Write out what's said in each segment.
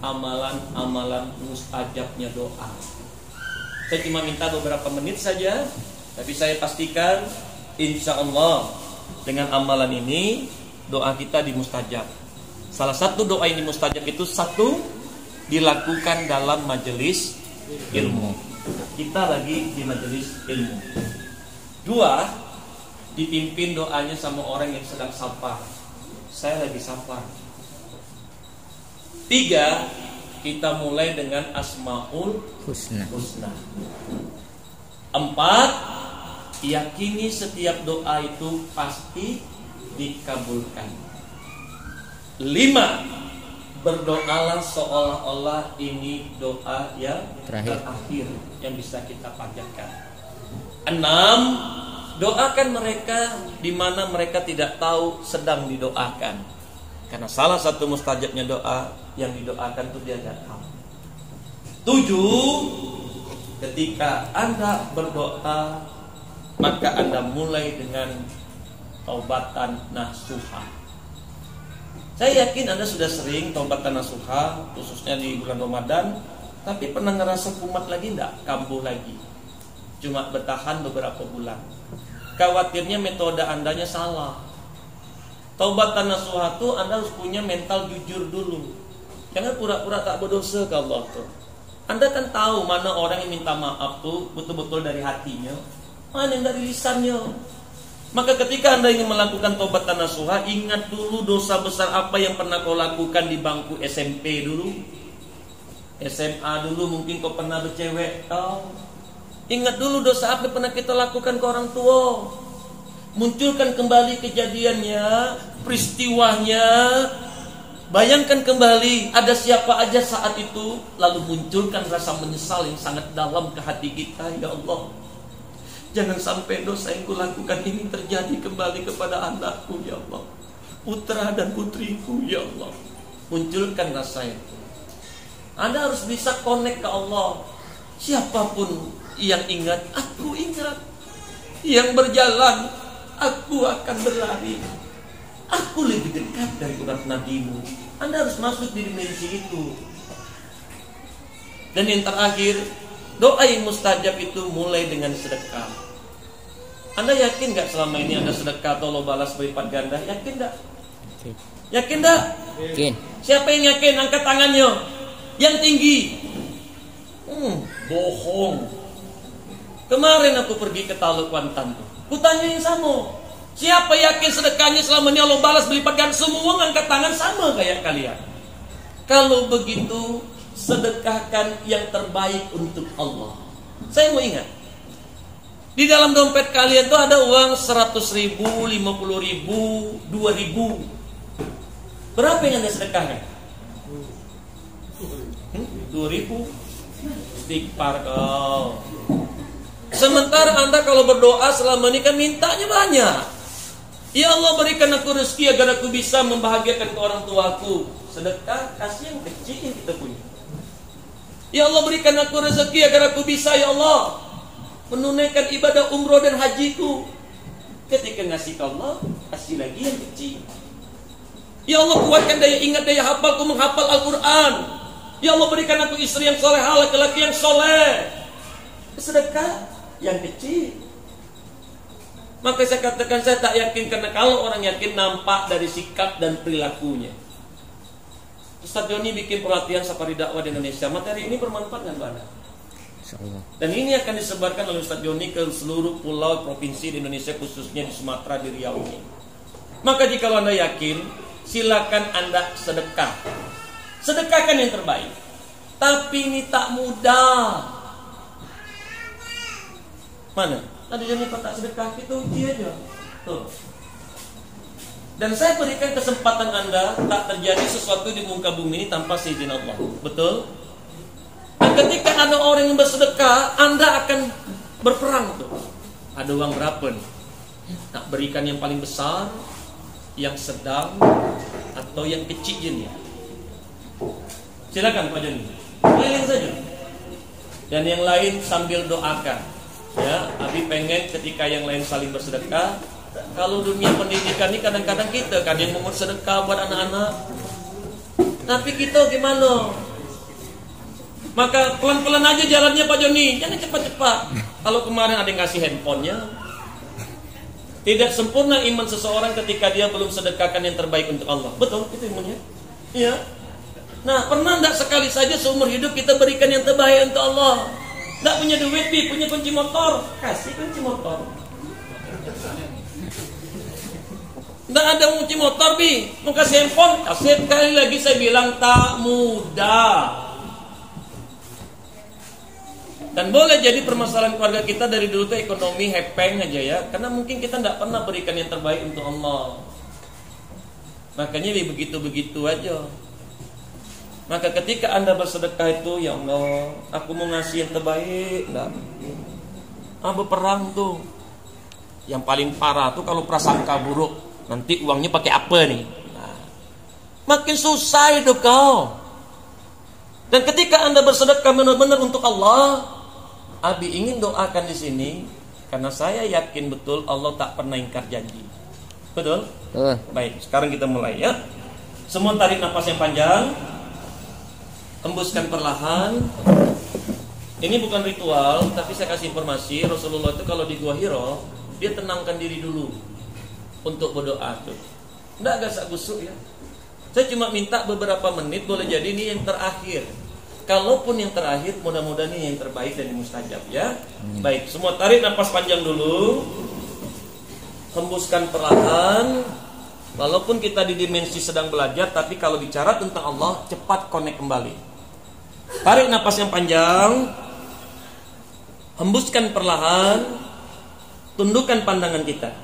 amalan-amalan mustajabnya doa. Saya cuma minta beberapa menit saja, tapi saya pastikan insya Allah dengan amalan ini doa kita dimustajab. Salah satu doa yang dimustajab itu satu, dilakukan dalam majelis ilmu. Kita lagi di majelis ilmu. Dua, dipimpin doanya sama orang yang sedang safar. Saya lagi safar. Tiga, kita mulai dengan Asmaul Husna. Empat, yakini setiap doa itu pasti dikabulkan. Lima, berdoalah seolah-olah ini doa yang terakhir yang bisa kita panjatkan. Enam, doakan mereka di mana mereka tidak tahu sedang didoakan. Karena salah satu mustajabnya doa yang didoakan itu dia tidak tahu. Tujuh, ketika Anda berdoa maka Anda mulai dengan taubatan nasuha. Saya yakin Anda sudah sering taubatan nasuha, khususnya di bulan Ramadan. Tapi pernah ngerasa kumat lagi enggak? Kambuh lagi. Cuma bertahan beberapa bulan. Khawatirnya metode Andanya salah. Taubatan nasuha itu Anda harus punya mental jujur dulu. Jangan pura-pura tak berdosa ke Allah tuh. Anda kan tahu mana orang yang minta maaf tuh betul-betul dari hatinya, mana yang dari lisannya. Maka ketika Anda ingin melakukan taubatan nasuha, ingat dulu dosa besar apa yang pernah kau lakukan di bangku SMP dulu, SMA dulu, mungkin kau pernah bercewek. Ingat dulu dosa apa yang pernah kita lakukan ke orang tua. Munculkan kembali kejadiannya, peristiwanya. Bayangkan kembali ada siapa aja saat itu, lalu munculkan rasa menyesal yang sangat dalam ke hati kita. Ya Allah, jangan sampai dosa yang kulakukan ini terjadi kembali kepada anakku, ya Allah, putra dan putriku, ya Allah. Munculkan rasa itu. Anda harus bisa connect ke Allah. Siapapun yang ingat, aku ingat. Yang berjalan, aku akan berlari. Aku lebih dekat dari urat nadimu. Anda harus masuk di dimensi itu. Dan yang terakhir, doa yang mustajab itu mulai dengan sedekah. Anda yakin gak selama ini Anda sedekah atau Allah balas berlipat ganda? Yakin gak? Yakin gak? Yakin. Siapa yang yakin? Angkat tangannya. Yang tinggi. Bohong. Kemarin aku pergi ke Taluk Kuantan tuh. Kutanya yang sama. Siapa yakin sedekahnya selama ini Allah balas berlipat ganda? Semua ngangkat tangan sama kayak kalian. Kalau begitu, sedekahkan yang terbaik untuk Allah. Saya mau ingat, di dalam dompet kalian tuh ada uang 100.000, 50.000, 2.000. Berapa yang Anda sedekahkan? 2.000. Istighfar kau. Sementara Anda kalau berdoa selama ini kan mintanya banyak. Ya Allah, berikan aku rezeki agar aku bisa membahagiakan ke orang tuaku. Sedekah kasih yang kecil yang kita punya. Ya Allah, berikan aku rezeki agar aku bisa, ya Allah, menunaikan ibadah umroh dan hajiku. Ketika ngasih ke Allah, kasih lagi yang kecil. Ya Allah, kuatkan daya ingat, daya hafalku menghafal Al-Quran. Ya Allah, berikan aku istri yang soleh, laki-laki yang soleh. Sedekah yang kecil. Maka saya katakan saya tak yakin, karena kalau orang yakin nampak dari sikap dan perilakunya. Ustaz Joni bikin pelatihan safari dakwah di Indonesia. Materi ini bermanfaat kan Anda? Dan ini akan disebarkan oleh Ustaz Joni ke seluruh pulau provinsi di Indonesia, khususnya di Sumatera, di Riau ini. Maka jika Anda yakin, silakan Anda sedekah. Sedekahkan yang terbaik. Tapi ini tak mudah. Mana? Tadi Joni tak sedekah, kita uji aja. Tuh. Dan saya berikan kesempatan Anda, tak terjadi sesuatu di muka bumi ini tanpa seizin Allah. Betul? Dan ketika ada orang yang bersedekah, Anda akan berperang tuh. Ada uang berapa nih? Nak berikan yang paling besar, yang sedang, atau yang kecil ya? Silakan Pak Joni. Keliling saja. Dan yang lain sambil doakan. Ya, Abi pengen ketika yang lain saling bersedekah. Kalau dunia pendidikan ini kadang-kadang kita kan yang mau sedekah buat anak-anak. Tapi kita gimana? Maka pelan-pelan aja jalannya Pak Joni, jangan cepat-cepat. Kalau kemarin ada yang kasih handphonenya. Tidak sempurna iman seseorang ketika dia belum sedekahkan yang terbaik untuk Allah. Betul, itu imannya. Iya. Nah, pernah enggak sekali saja seumur hidup kita berikan yang terbaik untuk Allah? Enggak punya duit, punya kunci motor, kasih kunci motor. Enggak ada kunci motor, mau kasih handphone, kasih. Sekali lagi saya bilang tak mudah. Dan boleh jadi permasalahan keluarga kita dari dulu tuh ekonomi hepeng aja ya, karena mungkin kita tidak pernah berikan yang terbaik untuk Allah. Makanya begitu-begitu aja. Maka ketika Anda bersedekah itu, ya Allah, aku mau ngasih yang terbaik, enggak. Berperang tuh. Yang paling parah tuh kalau prasangka buruk, nanti uangnya pakai apa nih? Nah, makin susah hidup kau. Dan ketika Anda bersedekah benar-benar untuk Allah, Abi ingin doakan di sini karena saya yakin betul Allah tak pernah ingkar janji. Betul? Baik, sekarang kita mulai ya. Semua tarik nafas yang panjang. Hembuskan perlahan. Ini bukan ritual, tapi saya kasih informasi. Rasulullah itu kalau di Gua Hiro, dia tenangkan diri dulu untuk berdoa tuh. Enggak gasak-gusuk ya. Saya cuma minta beberapa menit, boleh jadi ini yang terakhir. Kalaupun yang terakhir, mudah-mudahan ini yang terbaik dan yang mustajab ya. Baik, semua tarik nafas panjang dulu. Hembuskan perlahan. Walaupun kita di dimensi sedang belajar, tapi kalau bicara tentang Allah, cepat connect kembali. Tarik nafas yang panjang. Hembuskan perlahan. Tundukkan pandangan kita.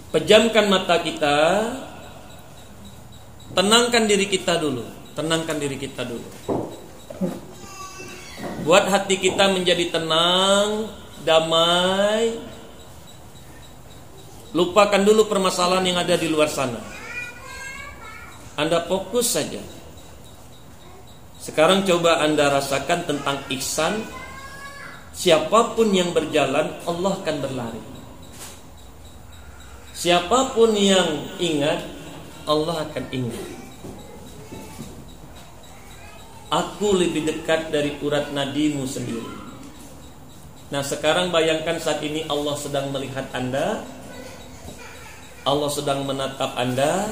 Pejamkan mata kita. Tenangkan diri kita dulu. Tenangkan diri kita dulu. Buat hati kita menjadi tenang, damai. Lupakan dulu permasalahan yang ada di luar sana. Anda fokus saja. Sekarang coba Anda rasakan tentang ihsan. Siapapun yang berjalan, Allah akan berlari. Siapapun yang ingat, Allah akan ingat. Aku lebih dekat dari urat nadimu sendiri. Nah, sekarang bayangkan saat ini Allah sedang melihat Anda. Allah sedang menatap Anda.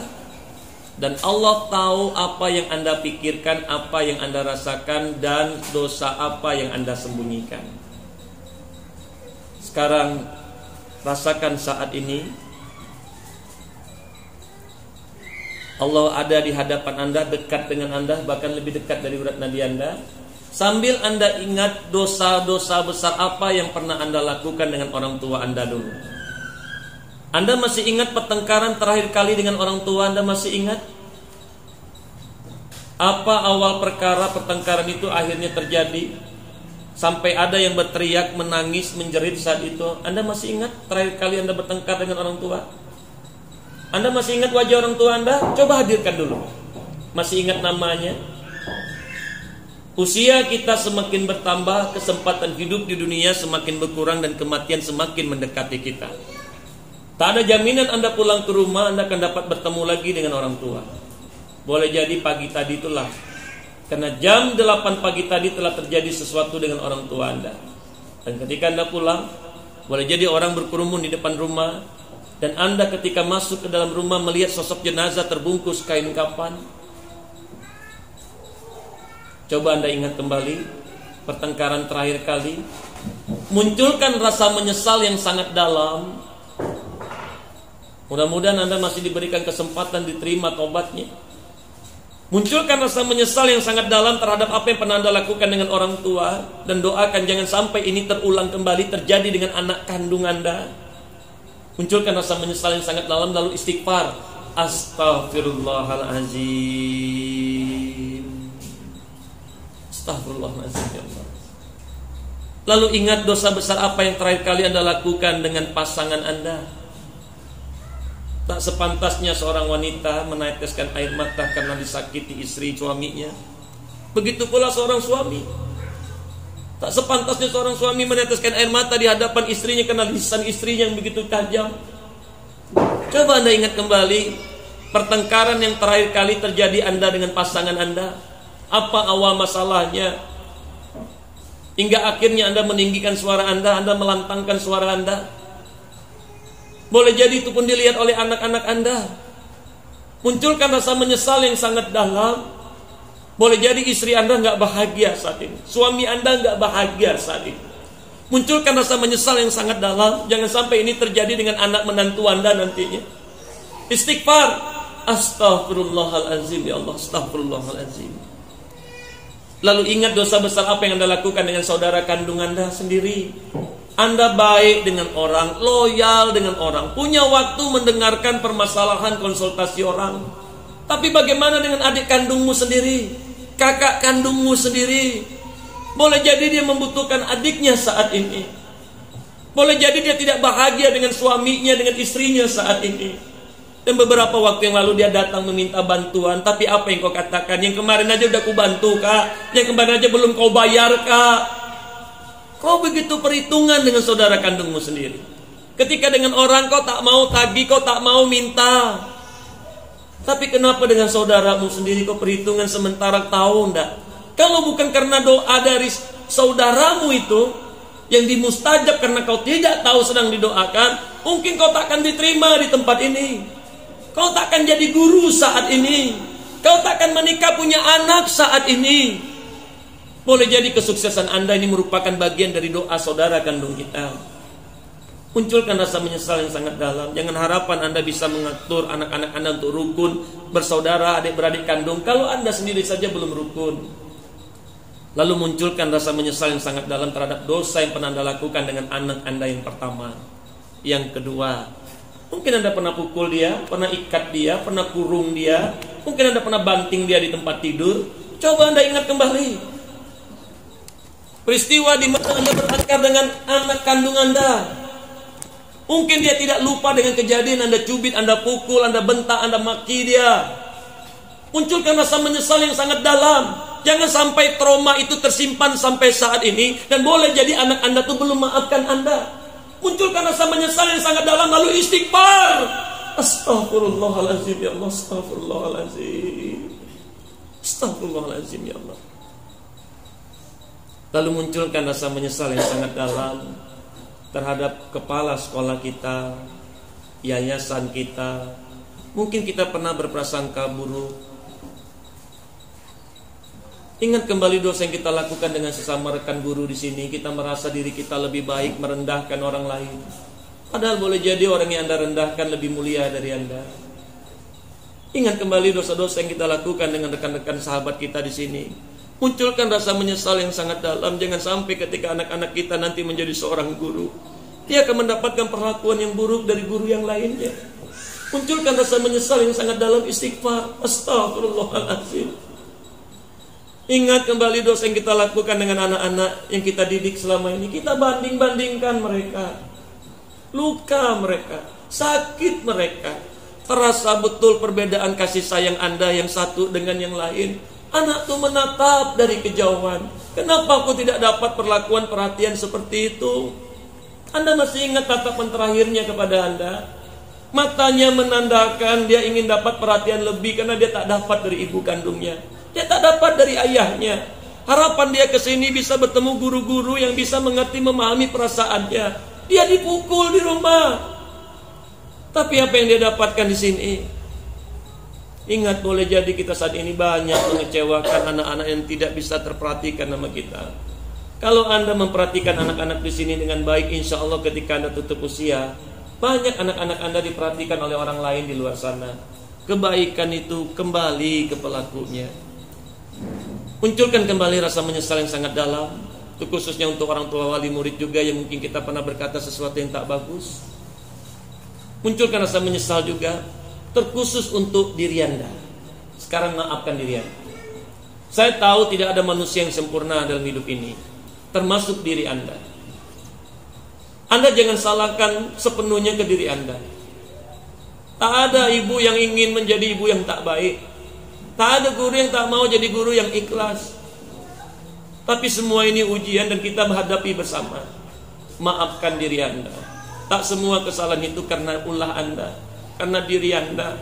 Dan Allah tahu apa yang Anda pikirkan, apa yang Anda rasakan, dan dosa apa yang Anda sembunyikan. Sekarang rasakan saat ini Allah ada di hadapan Anda, dekat dengan Anda, bahkan lebih dekat dari urat nadi Anda. Sambil Anda ingat dosa-dosa besar apa yang pernah Anda lakukan dengan orang tua Anda dulu. Anda masih ingat pertengkaran terakhir kali dengan orang tua Anda, masih ingat? Apa awal perkara pertengkaran itu akhirnya terjadi? Sampai ada yang berteriak, menangis, menjerit saat itu. Anda masih ingat terakhir kali Anda bertengkar dengan orang tua? Anda masih ingat wajah orang tua Anda? Coba hadirkan dulu. Masih ingat namanya? Usia kita semakin bertambah, kesempatan hidup di dunia semakin berkurang, dan kematian semakin mendekati kita. Tak ada jaminan Anda pulang ke rumah Anda akan dapat bertemu lagi dengan orang tua. Boleh jadi pagi tadi itulah, karena jam 8 pagi tadi telah terjadi sesuatu dengan orang tua Anda. Dan ketika Anda pulang, boleh jadi orang berkerumun di depan rumah, dan Anda ketika masuk ke dalam rumah melihat sosok jenazah terbungkus kain kafan. Coba Anda ingat kembali pertengkaran terakhir kali. Munculkan rasa menyesal yang sangat dalam. Mudah-mudahan Anda masih diberikan kesempatan diterima tobatnya. Munculkan rasa menyesal yang sangat dalam terhadap apa yang pernah Anda lakukan dengan orang tua. Dan doakan jangan sampai ini terulang kembali terjadi dengan anak kandung Anda. Munculkan rasa menyesal yang sangat dalam, lalu istighfar. Astaghfirullahalazim. Astaghfirullahalazim ya Allah. Lalu ingat dosa besar apa yang terakhir kali Anda lakukan dengan pasangan Anda. Tak sepantasnya seorang wanita meneteskan air mata karena disakiti istri suaminya. Begitu pula seorang suami. Tak sepantasnya seorang suami meneteskan air mata di hadapan istrinya karena lisan istrinya yang begitu tajam. Coba Anda ingat kembali pertengkaran yang terakhir kali terjadi Anda dengan pasangan Anda. Apa awal masalahnya hingga akhirnya Anda meninggikan suara Anda melantangkan suara Anda? Boleh jadi itu pun dilihat oleh anak-anak Anda. Munculkan rasa menyesal yang sangat dalam. Boleh jadi istri Anda nggak bahagia saat ini, suami Anda nggak bahagia saat ini. Munculkan rasa menyesal yang sangat dalam. Jangan sampai ini terjadi dengan anak menantu Anda nantinya. Istighfar. Astaghfirullahaladzim, ya Allah, astaghfirullahaladzim. Lalu ingat dosa besar apa yang Anda lakukan dengan saudara kandung Anda sendiri. Anda baik dengan orang, loyal dengan orang, punya waktu mendengarkan permasalahan, konsultasi orang. Tapi bagaimana dengan adik kandungmu sendiri, kakak kandungmu sendiri? Boleh jadi dia membutuhkan adiknya saat ini. Boleh jadi dia tidak bahagia dengan suaminya, dengan istrinya saat ini. Dan beberapa waktu yang lalu dia datang meminta bantuan. Tapi apa yang kau katakan? Yang kemarin aja udah ku bantu, Kak. Yang kemarin aja belum kau bayar, Kak. Kau begitu perhitungan dengan saudara kandungmu sendiri. Ketika dengan orang kau tak mau tagih, kau tak mau minta. Tapi kenapa dengan saudaramu sendiri kau perhitungan sementara tahu enggak? Kalau bukan karena doa dari saudaramu itu yang dimustajab karena kau tidak tahu sedang didoakan, mungkin kau tak akan diterima di tempat ini. Kau tak akan jadi guru saat ini. Kau tak akan menikah punya anak saat ini. Boleh jadi kesuksesan Anda ini merupakan bagian dari doa saudara kandung kita. Munculkan rasa menyesal yang sangat dalam. Jangan harapan Anda bisa mengatur anak-anak Anda untuk rukun bersaudara, adik-beradik kandung, kalau Anda sendiri saja belum rukun. Lalu munculkan rasa menyesal yang sangat dalam terhadap dosa yang pernah Anda lakukan dengan anak Anda yang pertama. Yang kedua, mungkin Anda pernah pukul dia, pernah ikat dia, pernah kurung dia. Mungkin Anda pernah banting dia di tempat tidur. Coba Anda ingat kembali peristiwa di mana Anda bertengkar dengan anak kandung Anda. Mungkin dia tidak lupa dengan kejadian Anda cubit, Anda pukul, Anda bentak, Anda maki dia. Munculkan rasa menyesal yang sangat dalam. Jangan sampai trauma itu tersimpan sampai saat ini. Dan boleh jadi anak Anda itu belum maafkan Anda. Munculkan rasa menyesal yang sangat dalam, lalu istighfar. Astaghfirullahaladzim, ya Allah, astaghfirullahaladzim. Astaghfirullahaladzim, ya Allah. Lalu munculkan rasa menyesal yang sangat dalam terhadap kepala sekolah kita, yayasan kita. Mungkin kita pernah berprasangka buruk. Ingat kembali dosa yang kita lakukan dengan sesama rekan guru di sini. Kita merasa diri kita lebih baik, merendahkan orang lain. Padahal boleh jadi orang yang Anda rendahkan lebih mulia dari Anda. Ingat kembali dosa-dosa yang kita lakukan dengan rekan-rekan sahabat kita di sini. Munculkan rasa menyesal yang sangat dalam. Jangan sampai ketika anak-anak kita nanti menjadi seorang guru, dia akan mendapatkan perlakuan yang buruk dari guru yang lainnya. Munculkan rasa menyesal yang sangat dalam, istighfar. Astaghfirullahaladzim. Ingat kembali dosa yang kita lakukan dengan anak-anak yang kita didik selama ini. Kita banding-bandingkan mereka. Luka mereka, sakit mereka. Terasa betul perbedaan kasih sayang Anda yang satu dengan yang lain. Anak itu menatap dari kejauhan. Kenapa aku tidak dapat perlakuan perhatian seperti itu? Anda masih ingat tatapan terakhirnya kepada Anda? Matanya menandakan dia ingin dapat perhatian lebih karena dia tak dapat dari ibu kandungnya. Dia tak dapat dari ayahnya. Harapan dia ke sini bisa bertemu guru-guru yang bisa mengerti, memahami perasaannya. Dia dipukul di rumah. Tapi apa yang dia dapatkan di sini? Ingat, boleh jadi kita saat ini banyak mengecewakan anak-anak yang tidak bisa terperhatikan sama kita. Kalau Anda memperhatikan anak-anak di sini dengan baik, insya Allah ketika Anda tutup usia, banyak anak-anak Anda diperhatikan oleh orang lain di luar sana. Kebaikan itu kembali ke pelakunya. Munculkan kembali rasa menyesal yang sangat dalam. Itu khususnya untuk orang tua, wali murid juga yang mungkin kita pernah berkata sesuatu yang tak bagus. Munculkan rasa menyesal juga, terkhusus untuk diri Anda. Sekarang maafkan diri Anda. Saya tahu tidak ada manusia yang sempurna dalam hidup ini, termasuk diri Anda. Anda jangan salahkan sepenuhnya ke diri Anda. Tak ada ibu yang ingin menjadi ibu yang tak baik. Tak ada guru yang tak mau jadi guru yang ikhlas. Tapi semua ini ujian dan kita menghadapi bersama. Maafkan diri Anda. Tak semua kesalahan itu karena ulah Anda, karena diri Anda.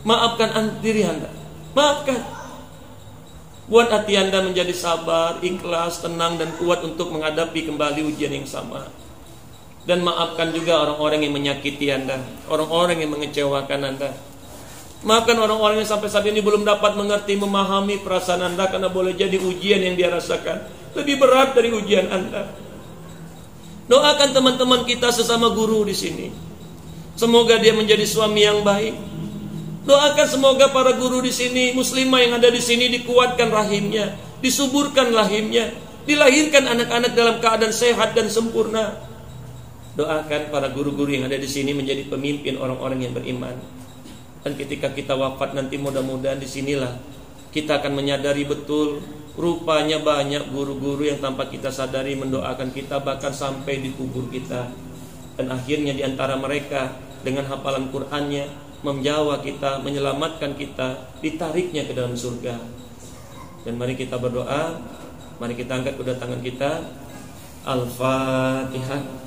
Maafkan diri Anda. Maafkan. Buat hati Anda menjadi sabar, ikhlas, tenang, dan kuat untuk menghadapi kembali ujian yang sama. Dan maafkan juga orang-orang yang menyakiti Anda, orang-orang yang mengecewakan Anda. Maafkan orang-orang yang sampai saat ini belum dapat mengerti, memahami perasaan Anda, karena boleh jadi ujian yang dia rasakan lebih berat dari ujian Anda. Doakan teman-teman kita sesama guru di sini. Semoga dia menjadi suami yang baik. Doakan semoga para guru di sini, muslimah yang ada di sini, dikuatkan rahimnya, disuburkan rahimnya, dilahirkan anak-anak dalam keadaan sehat dan sempurna. Doakan para guru-guru yang ada di sini menjadi pemimpin orang-orang yang beriman. Dan ketika kita wafat nanti, mudah-mudahan disinilah kita akan menyadari betul, rupanya banyak guru-guru yang tanpa kita sadari mendoakan kita bahkan sampai di kubur kita. Dan akhirnya di antara mereka dengan hafalan Qur'annya menjawab kita, menyelamatkan kita, ditariknya ke dalam surga. Dan mari kita berdoa, mari kita angkat kedua tangan kita. Al-Fatihah.